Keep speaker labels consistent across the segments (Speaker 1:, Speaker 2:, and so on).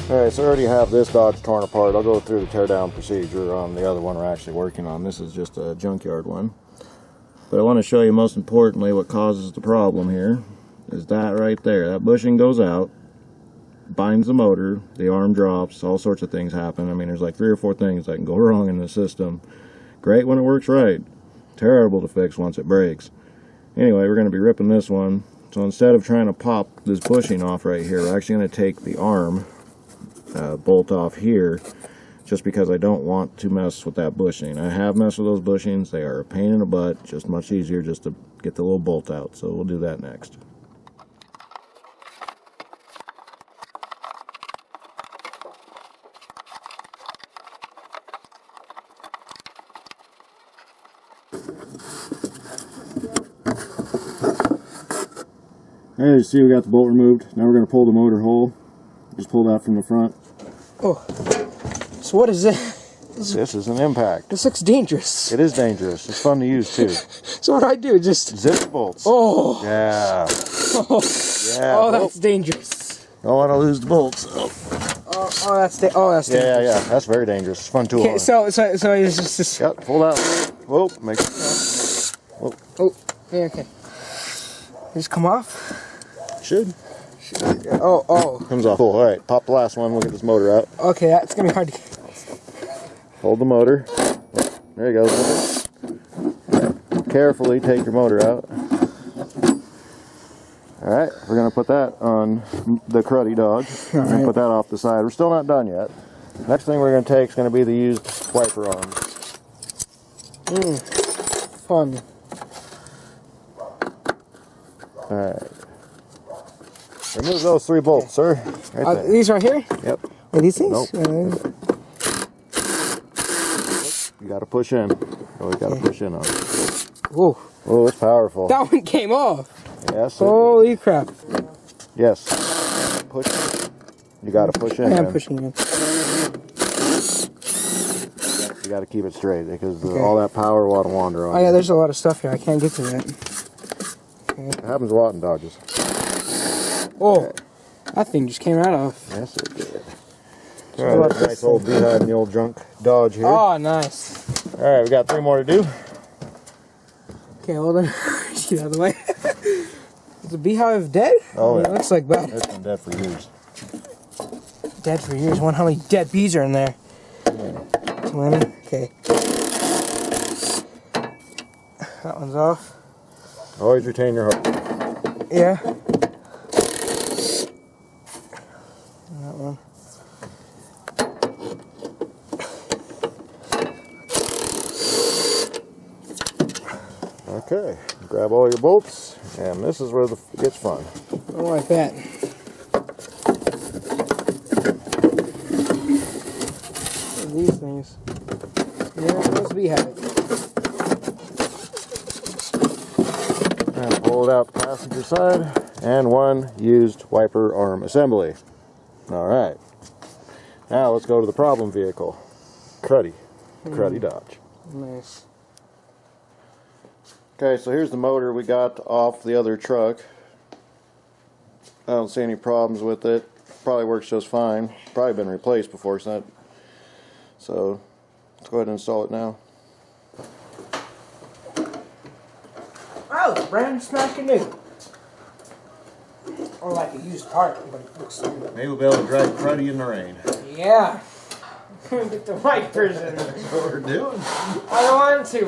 Speaker 1: Alright, so I already have this Dodge torn apart. I'll go through the teardown procedure on the other one we're actually working on. This is just a junkyard one. But I want to show you most importantly what causes the problem here. Is that right there. That bushing goes out, binds the motor, the arm drops, all sorts of things happen. I mean, there's like 3 or 4 things that can go wrong in the system. Great when it works right. Terrible to fix once it breaks. Anyway, we're going to be ripping this one. So instead of trying to pop this bushing off right here, we're actually going to take the arm bolt off here, just because I don't want to mess with that bushing. I have messed with those bushings. They are a pain in the butt. Just much easier just to get the little bolt out. So we'll do that next. As you see, we got the bolt removed. Now we're going to pull the motor hole. Just pull that from the front.
Speaker 2: Oh, so what is this?
Speaker 1: This is an impact.
Speaker 2: This looks dangerous.
Speaker 1: It is dangerous. It's fun to use too.
Speaker 2: So what do I do? Just
Speaker 1: zip the bolts.
Speaker 2: Oh.
Speaker 1: Yeah.
Speaker 2: Oh.
Speaker 1: Yeah.
Speaker 2: Oh, that's dangerous.
Speaker 1: Don't want to lose the bolts.
Speaker 2: Oh, that's dangerous.
Speaker 1: Yeah. That's very dangerous. It's fun tool.
Speaker 2: Okay, so it's just.
Speaker 1: Yep. Pull that. Whoa. Make it.
Speaker 2: Whoa. Oh. Yeah. Okay. Just come off.
Speaker 1: Should.
Speaker 2: Oh.
Speaker 1: Comes off. Cool. All right. Pop the last one. We'll get this motor out.
Speaker 2: Okay, that's gonna be hard to.
Speaker 1: Hold the motor. There you go. Carefully take your motor out. Alright, we're going to put that on the cruddy Dodge. We're going to put that off the side. We're still not done yet. Next thing we're going to take is going to be the used wiper arm.
Speaker 2: Fun.
Speaker 1: Alright. Remove those 3 bolts, sir. Right there.
Speaker 2: These right here?
Speaker 1: Yep.
Speaker 2: Are these things?
Speaker 1: Nope. You got to push in. Oh, you got to push in on it.
Speaker 2: Whoa.
Speaker 1: Oh, it's powerful.
Speaker 2: That one came off.
Speaker 1: Yes.
Speaker 2: Holy crap.
Speaker 1: Yes. Push. You got to push in.
Speaker 2: I am pushing in.
Speaker 1: You got to keep it straight because all that power will wander on.
Speaker 2: Oh yeah, there's a lot of stuff here. I can't get to that.
Speaker 1: Okay. It happens a lot in Dodges.
Speaker 2: Oh, that thing just came right off.
Speaker 1: Yes, it did. Alright, nice old beehive in the old junk Dodge here.
Speaker 2: Oh, nice.
Speaker 1: Alright, we got 3 more to do.
Speaker 2: Okay, hold on. Get out of the way. Is the beehive dead?
Speaker 1: Oh, yeah.
Speaker 2: It looks like that.
Speaker 1: It's been dead for years.
Speaker 2: Dead for years. I wonder how many dead bees are in there. Okay. That one's off.
Speaker 1: Always retain your heart.
Speaker 2: Yeah. That one.
Speaker 1: Okay, grab all your bolts, and this is where it gets fun.
Speaker 2: I don't like that. These things. Yeah, let's beehive it.
Speaker 1: And pull it out the passenger side, and 1 used wiper arm assembly. Alright, now let's go to the problem vehicle. Cruddy Dodge.
Speaker 2: Nice.
Speaker 1: Okay, so here's the motor we got off the other truck. I don't see any problems with it. Probably works just fine. Probably been replaced before, so let's go ahead and install it now.
Speaker 2: Oh, it's brand spanking new. Or like a used part, but it looks good.
Speaker 1: Maybe we'll be able to drive cruddy in the rain.
Speaker 2: Yeah. Get the wipers in.
Speaker 1: That's what we're doing.
Speaker 2: I don't want to,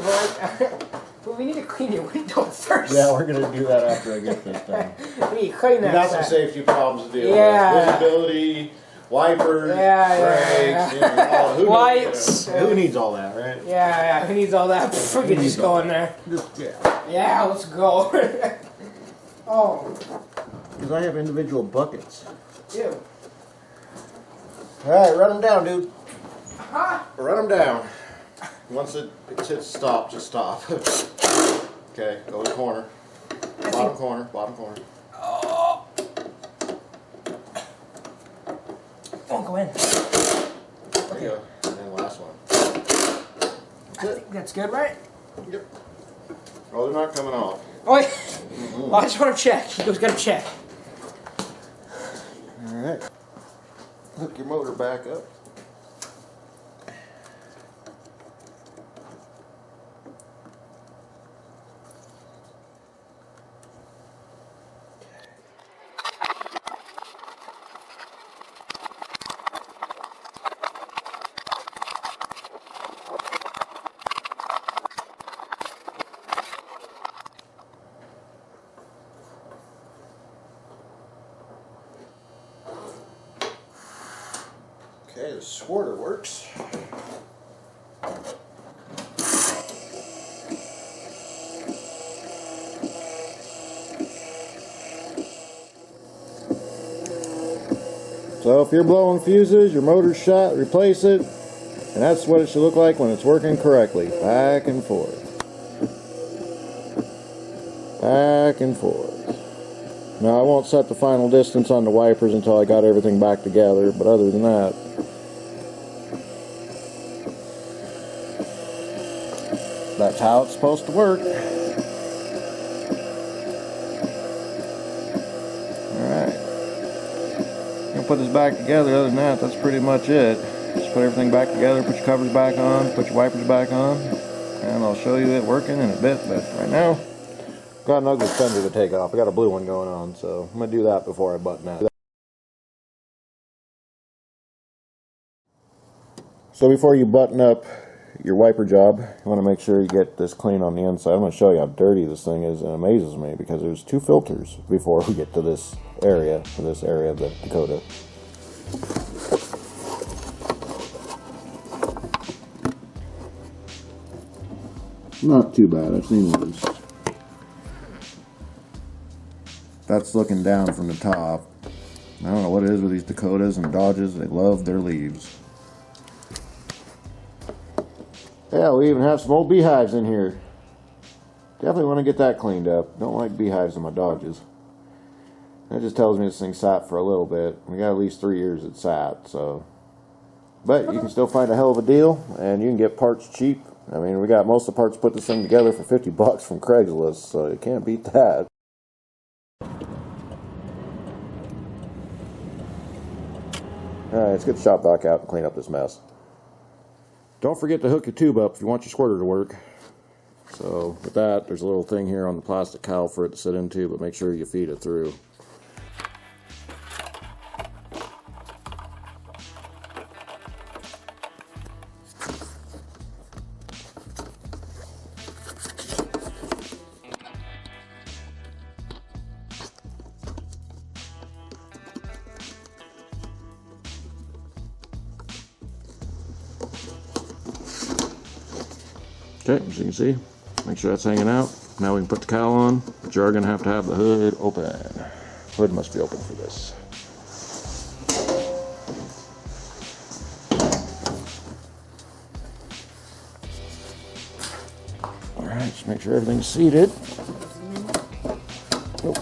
Speaker 2: but we need to clean your window first.
Speaker 1: Yeah, we're going to do that after I get this done.
Speaker 2: We need to clean that.
Speaker 1: We got some safety problems to deal
Speaker 2: with.
Speaker 1: Visibility, wipers, brakes,
Speaker 2: You know, lights.
Speaker 1: Who needs all that, right?
Speaker 2: Yeah, who needs all that? We can just go in there. Yeah, let's go. Oh.
Speaker 1: Because I have individual buckets.
Speaker 2: Ew.
Speaker 1: Alright, run them down, dude.
Speaker 2: Huh?
Speaker 1: Run them down. Once it hits stop, just stop. Okay, go to the corner. Bottom corner.
Speaker 2: Oh. Won't go in.
Speaker 1: There you go. And then last one.
Speaker 2: I think that's good, right?
Speaker 1: Yep. Oh, they're not coming off.
Speaker 2: Oh, wait. Well, I just want to check. You guys got to check.
Speaker 1: Alright. Hook your motor back up. Okay, the squirter works. So if you're blowing fuses, your motor's shot, replace it. And that's what it should look like when it's working correctly. Back and forth. Back and forth. Now I won't set the final distance on the wipers until I got everything back together, but other than that, that's how it's supposed to work. Alright. Gonna put this back together. Other than that, that's pretty much it. Just put everything back together, put your covers back on, put your wipers back on, and I'll show you it working in a bit, but right now, got an ugly fender to take off. I got a blue one going on, so I'm going to do that before I button that. So before you button up your wiper job, you want to make sure you get this clean on the inside. I'm going to show you how dirty this thing is, and it amazes me because there's 2 filters before we get to this area of the Dakota. Not too bad, I've seen worse. That's looking down from the top. I don't know what it is with these Dakotas and Dodges. They love their leaves. Yeah, we even have some old beehives in here. Definitely want to get that cleaned up. Don't like beehives in my Dodges. That just tells me this thing sat for a little bit. We got at least 3 years it sat, so. But you can still find a hell of a deal, and you can get parts cheap. I mean, we got most of the parts put this thing together for $50 from Craigslist, so you can't beat that. Alright, let's get the shop vac out and clean up this mess. Don't forget to hook your tube up if you want your squirter to work. So, with that, there's a little thing here on the plastic cowl for it to sit into, but make sure you feed it through. Okay, as you can see, make sure that's hanging out. Now we can put the cowl on, but you are going to have the hood open. Hood must be open for this. Alright, just make sure everything's seated. Oh.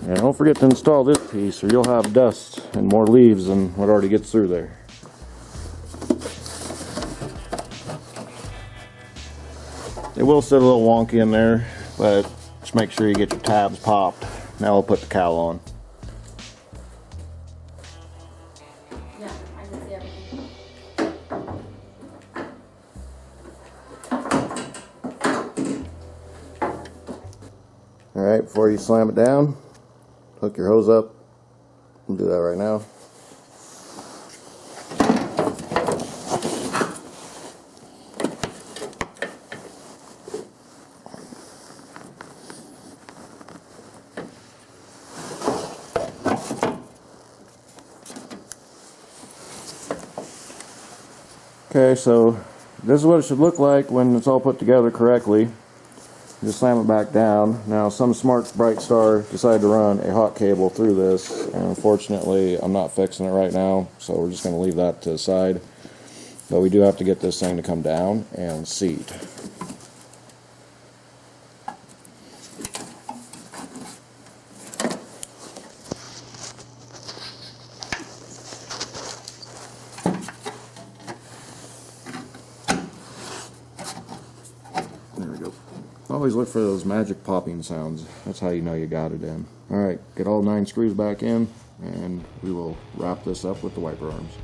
Speaker 1: And don't forget to install this piece or you'll have dust and more leaves than what already gets through there. It will sit a little wonky in there, but just make sure you get your tabs popped. Now we'll put the cowl on.
Speaker 3: Yeah, I can see everything.
Speaker 1: Alright, before you slam it down, hook your hose up. We'll do that right now. Okay, so this is what it should look like when it's all put together correctly. Just slam it back down. Now some smart Bright Star decided to run a hot cable through this, and unfortunately I'm not fixing it right now, so we're just going to leave that to the side. But we do have to get this thing to come down and seat. Always look for those magic popping sounds. That's how you know you got it in. Alright, get all 9 screws back in, and we will wrap this up with the wiper arms.